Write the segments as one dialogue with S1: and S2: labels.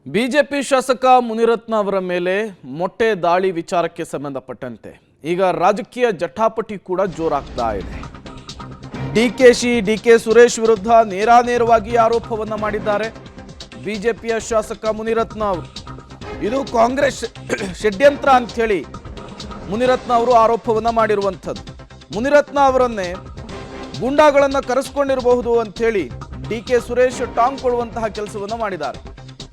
S1: BJP ಶಾಸಕ ಮುನಿರತ್ನ ಅವರ ಮೇಲೆ ಮೊಟ್ಟೆ ದಾಳಿ ವಿಚಾರಕ್ಕೆ ಸಂಬಂಧಪಟ್ಟಂತೆ ಈಗ ರಾಜಕೀಯ ಜಟಾಪಟಿ ಕೂಡ ಜೋರಾಗ್ತಾ ಇದೆ. ಡಿಕೆ ಸುರೇಶ್ ವಿರುದ್ಧ ನೇರಾನೇರವಾಗಿ ಆರೋಪವನ್ನ ಮಾಡಿದ್ದಾರೆ ಬಿಜೆಪಿಯ ಶಾಸಕ ಮುನಿರತ್ನ ಅವರು. ಇದು ಕಾಂಗ್ರೆಸ್ ಷಡ್ಯಂತ್ರ ಅಂತ ಹೇಳಿ ಮುನಿರತ್ನ ಅವರು ಆರೋಪವನ್ನ ಮಾಡಿರುವಂಥದ್ದು. ಮುನಿರತ್ನ ಅವರನ್ನೇ ಗೂಂಡಾಗಳನ್ನ ಕರೆಸಿಕೊಂಡಿರಬಹುದು ಅಂತ ಹೇಳಿ ಡಿಕೆ ಸುರೇಶ್ ಟಾಂಗ್ ಕೊಡುವಂತಹ ಕೆಲಸವನ್ನ ಮಾಡಿದ್ದಾರೆ.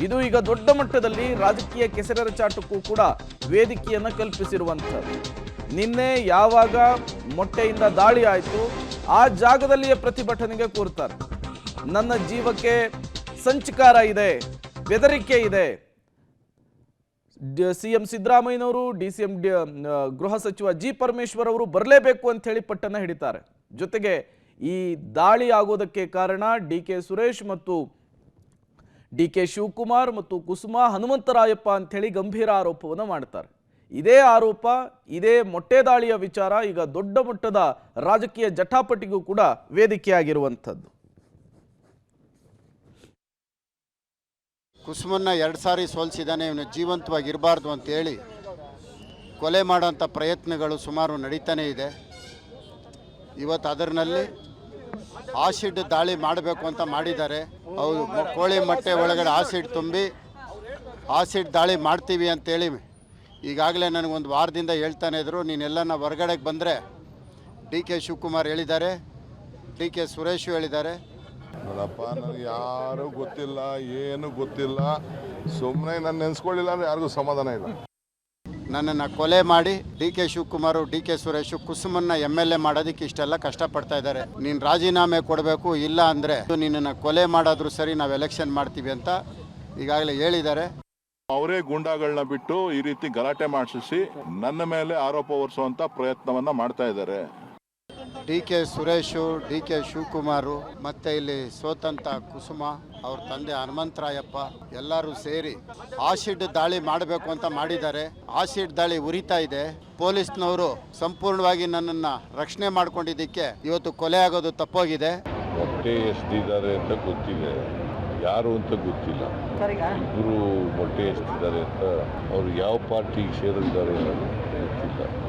S1: ಇದು ಈಗ ದೊಡ್ಡ ಮಟ್ಟದಲ್ಲಿ ರಾಜಕೀಯ ಕೆಸರೆರಚಾಟಕ್ಕೂ ಕೂಡ ವೇದಿಕೆಯನ್ನು ಕಲ್ಪಿಸಿರುವಂಥದ್ದು. ನಿನ್ನೆ ಯಾವಾಗ ಮೊಟ್ಟೆಯಿಂದ ದಾಳಿ ಆಯಿತು ಆ ಜಾಗದಲ್ಲಿಯೇ ಪ್ರತಿಭಟನೆಗೆ ಕೂರ್ತಾರೆ. ನನ್ನ ಜೀವಕ್ಕೆ ಸಂಚಕಾರ ಇದೆ, ಬೆದರಿಕೆ ಇದೆ. ಸಿಎಂ ಸಿದ್ದರಾಮಯ್ಯನವರು, ಡಿಸಿಎಂ ಗೃಹ ಸಚಿವ ಜಿ ಪರಮೇಶ್ವರ್ ಅವರು ಬರಲೇಬೇಕು ಅಂತ ಹೇಳಿ ಪಟ್ಟನ್ನ ಹಿಡಿತಾರೆ. ಜೊತೆಗೆ ಈ ದಾಳಿ ಆಗೋದಕ್ಕೆ ಕಾರಣ ಡಿಕೆ ಸುರೇಶ್ ಮತ್ತು ಡಿಕೆ ಶಿವಕುಮಾರ್ ಮತ್ತು ಕುಸುಮಾ ಹನುಮಂತರಾಯಪ್ಪ ಅಂತ ಹೇಳಿ ಗಂಭೀರ ಆರೋಪವನ್ನು ಮಾಡ್ತಾರೆ. ಇದೇ ಆರೋಪ, ಇದೇ ಮೊಟ್ಟೆ ದಾಳಿಯ ವಿಚಾರ ಈಗ ದೊಡ್ಡ ಮಟ್ಟದ ರಾಜಕೀಯ ಜಟಾಪಟಿಗೂ ಕೂಡ ವೇದಿಕೆಯಾಗಿರುವಂಥದ್ದು.
S2: ಕುಸುಮನ್ನ 2 ಸಾರಿ ಸೋಲಿಸಿದ್ದಾನೆ, ಇವನು ಜೀವಂತವಾಗಿರಬಾರ್ದು ಅಂತೇಳಿ ಕೊಲೆ ಮಾಡೋಂಥ ಪ್ರಯತ್ನಗಳು ಸುಮಾರು ನಡೀತಾನೆ ಇದೆ. ಇವತ್ತು ಅದರಲ್ಲಿ ಆಸಿಡ್ ದಾಳಿ ಮಾಡಬೇಕು ಅಂತ ಮಾಡಿದ್ದಾರೆ. ಹೌದು, ಕೋಳಿ ಮೊಟ್ಟೆ ಒಳಗಡೆ ಆಸಿಡ್ ತುಂಬಿ ಆಸಿಡ್ ದಾಳಿ ಮಾಡ್ತೀವಿ ಅಂತೇಳಿ ಈಗಾಗಲೇ ನನಗೊಂದು ವಾರದಿಂದ ಹೇಳ್ತಾನೆ ಇದ್ರು. ನೀನೆಲ್ಲನ ಹೊರಗಡೆಗೆ ಬಂದರೆ ಡಿಕೆ ಶಿವಕುಮಾರ್ ಹೇಳಿದ್ದಾರೆ, ಡಿಕೆ ಸುರೇಶ್ ಹೇಳಿದ್ದಾರೆ.
S3: ನೋಡಪ್ಪ, ನನಗೆ ಯಾರೂ ಗೊತ್ತಿಲ್ಲ, ಏನು ಗೊತ್ತಿಲ್ಲ. ಸುಮ್ಮನೆ ನಾನು ನೆನೆಸ್ಕೊಳ್ಳಿಲ್ಲ ಅಂದರೆ ಯಾರಿಗೂ ಸಮಾಧಾನ ಇಲ್ಲ.
S2: ನನ್ನನ್ನು ಕೊಲೆ ಮಾಡಿ ಡಿಕೆ ಶಿವಕುಮಾರ್, ಡಿಕೆ ಸುರೇಶ್ ಕುಸುಮನ್ನ MLA ಮಾಡೋದಕ್ಕೆ ಇಷ್ಟೆಲ್ಲ ಕಷ್ಟಪಡ್ತಾ ಇದ್ದಾರೆ. ನೀನು ರಾಜೀನಾಮೆ ಕೊಡಬೇಕು, ಇಲ್ಲ ಅಂದರೆ ನಿನ್ನನ್ನು ಕೊಲೆ ಮಾಡೋದ್ರೂ ಸರಿ, ನಾವು ಎಲೆಕ್ಷನ್ ಮಾಡ್ತೀವಿ ಅಂತ ಈಗಾಗಲೇ ಹೇಳಿದ್ದಾರೆ.
S3: ಅವರೇ ಗೂಂಡಾಗಳನ್ನ ಬಿಟ್ಟು ಈ ರೀತಿ ಗಲಾಟೆ ಮಾಡಿಸಿ ನನ್ನ ಮೇಲೆ ಆರೋಪ ಹೊರಿಸುವಂತ ಪ್ರಯತ್ನವನ್ನ ಮಾಡ್ತಾ ಇದ್ದಾರೆ.
S2: ಡಿಕೆ ಸುರೇಶು, ಡಿಕೆ ಶಿವಕುಮಾರು, ಮತ್ತೆ ಇಲ್ಲಿ ಸೋತಂತ ಕುಸುಮ, ಅವ್ರ ತಂದೆ ಹನುಮಂತರಾಯಪ್ಪ ಎಲ್ಲರೂ ಸೇರಿ ಆಸಿಡ್ ದಾಳಿ ಮಾಡಬೇಕು ಅಂತ ಮಾಡಿದ್ದಾರೆ. ಆಸಿಡ್ ದಾಳಿ ಉರಿತಾ ಇದೆ. ಪೊಲೀಸ್ನವರು ಸಂಪೂರ್ಣವಾಗಿ ನನ್ನನ್ನು ರಕ್ಷಣೆ ಮಾಡ್ಕೊಂಡಿದ್ದಕ್ಕೆ ಇವತ್ತು ಕೊಲೆ ಆಗೋದು ತಪ್ಪೋಗಿದೆ.
S4: ಮೊಟ್ಟೆ ಎಷ್ಟಿದ್ದಾರೆ ಅಂತ ಗೊತ್ತಿದೆ, ಯಾರು ಅಂತ ಗೊತ್ತಿಲ್ಲ. ಇಬ್ಬರು ಮೊಟ್ಟೆ ಎಷ್ಟಿದ್ದಾರೆ ಅಂತ, ಅವ್ರು ಯಾವ ಪಾರ್ಟಿಗೆ ಸೇರಿದ್ದಾರೆ ಅನ್ನೋದು ಗೊತ್ತಿಲ್ಲ.